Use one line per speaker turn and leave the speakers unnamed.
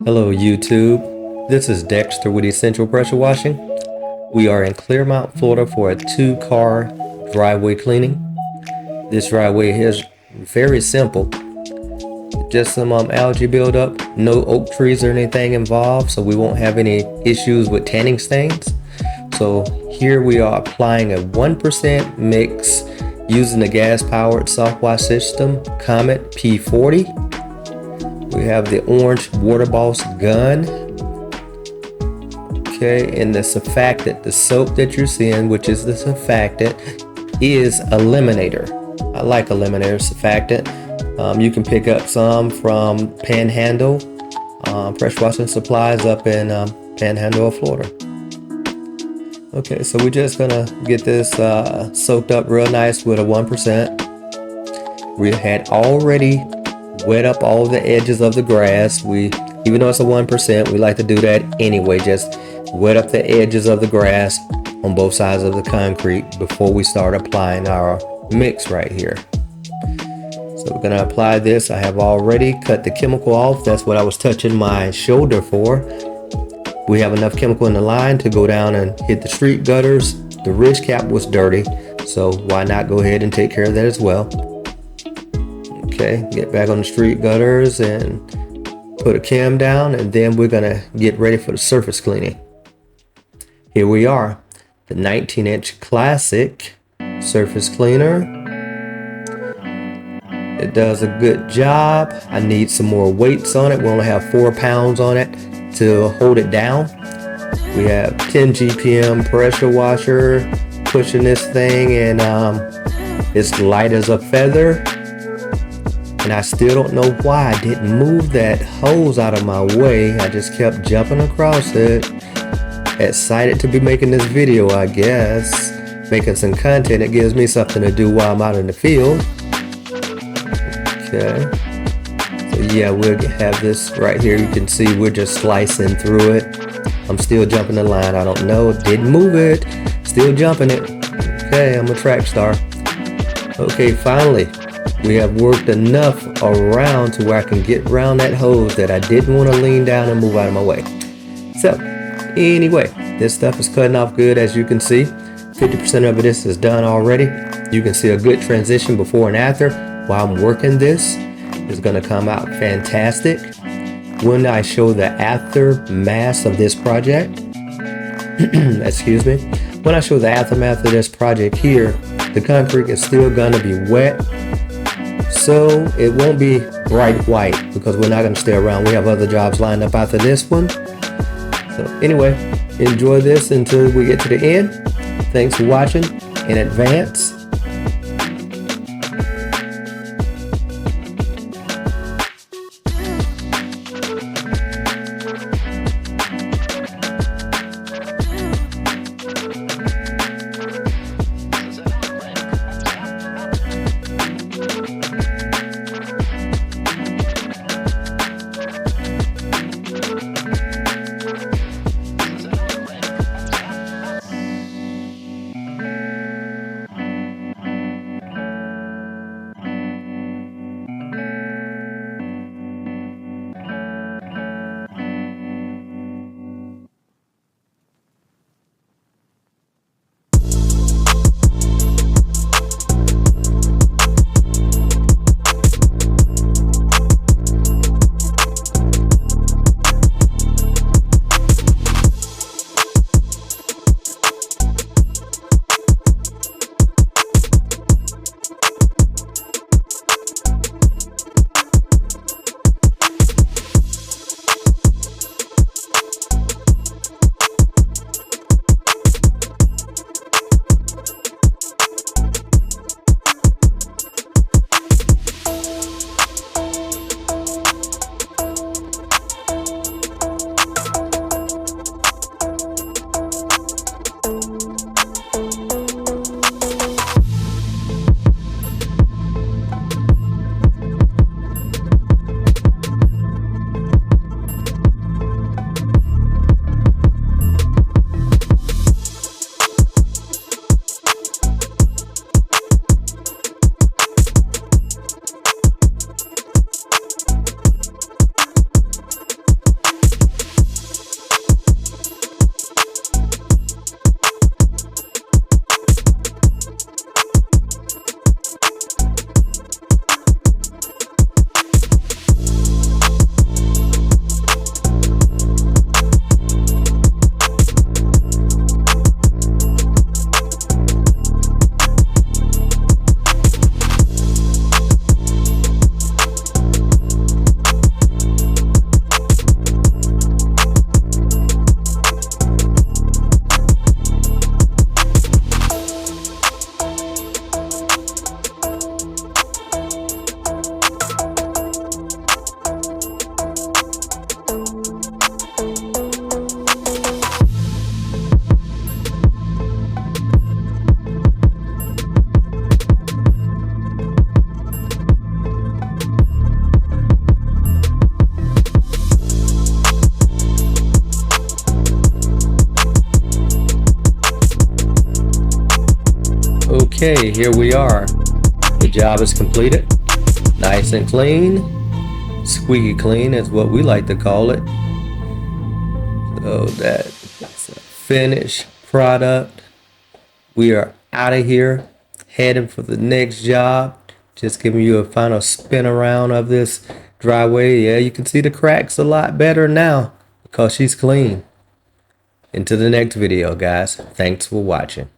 Hello YouTube, this is Dexter with Essential Pressure Washing. We are in Clearmount, Florida for a 2-car driveway cleaning. This driveway is very simple. Just some algae buildup, no oak trees or anything involved, so we won't have any issues with tanning stains. So here we are applying a 1% mix using the gas-powered soft wash system Comet P40. We have the orange Water Boss gun. Okay, and the surfactant, the soap that you're seeing, which is the surfactant, is Eliminator. I like Eliminator surfactant. You can pick up some from Panhandle pressure washing supplies up in Panhandle of Florida. Okay, so we're just gonna get this soaked up real nice with a 1%. We had already wet up all the edges of the grass. Even though it's a 1%, we like to do that anyway. Just wet up the edges of the grass on both sides of the concrete before we start applying our mix right here. So we're gonna apply this. I have already cut the chemical off. That's what I was touching my shoulder for. We have enough chemical in the line to go down and hit the street gutters. The ridge cap was dirty, so why not go ahead and take care of that as well. Okay, get back on the street gutters and put a cam down, and then we're gonna get ready for the surface cleaning. Here we are, the 19-inch classic surface cleaner. It does a good job. I need some more weights on it. We only have 4 pounds on it to hold it down. We have 10 GPM pressure washer pushing this thing, and it's light as a feather. And I still don't know why I didn't move that hose out of my way. I just kept jumping across it. Excited to be making this video, I guess. Making some content. It gives me something to do while I'm out in the field. Okay. So yeah, we'll have this right here. You can see we're just slicing through it. I'm still jumping the line. I don't know. Didn't move it. Still jumping it. Okay, I'm a track star. Okay, finally. We have worked enough around to where I can get around that hose that I didn't want to lean down and move out of my way. So, anyway, this stuff is cutting off good, as you can see. 50% of this is done already. You can see a good transition before and after. While I'm working this, it's going to come out fantastic. When I show the aftermath of this project, excuse me, when I show the aftermath of this project here, the concrete is still going to be wet. So it won't be bright white because we're not going to stay around. We have other jobs lined up after this one. So anyway, enjoy this until we get to the end. Thanks for watching in advance. Okay, here we are. The job is completed. Nice and clean. Squeaky clean is what we like to call it. So that's a finished product. We are out of here, heading for the next job. Just giving you a final spin around of this driveway. Yeah, you can see the cracks a lot better now because she's clean. Into the next video, guys. Thanks for watching.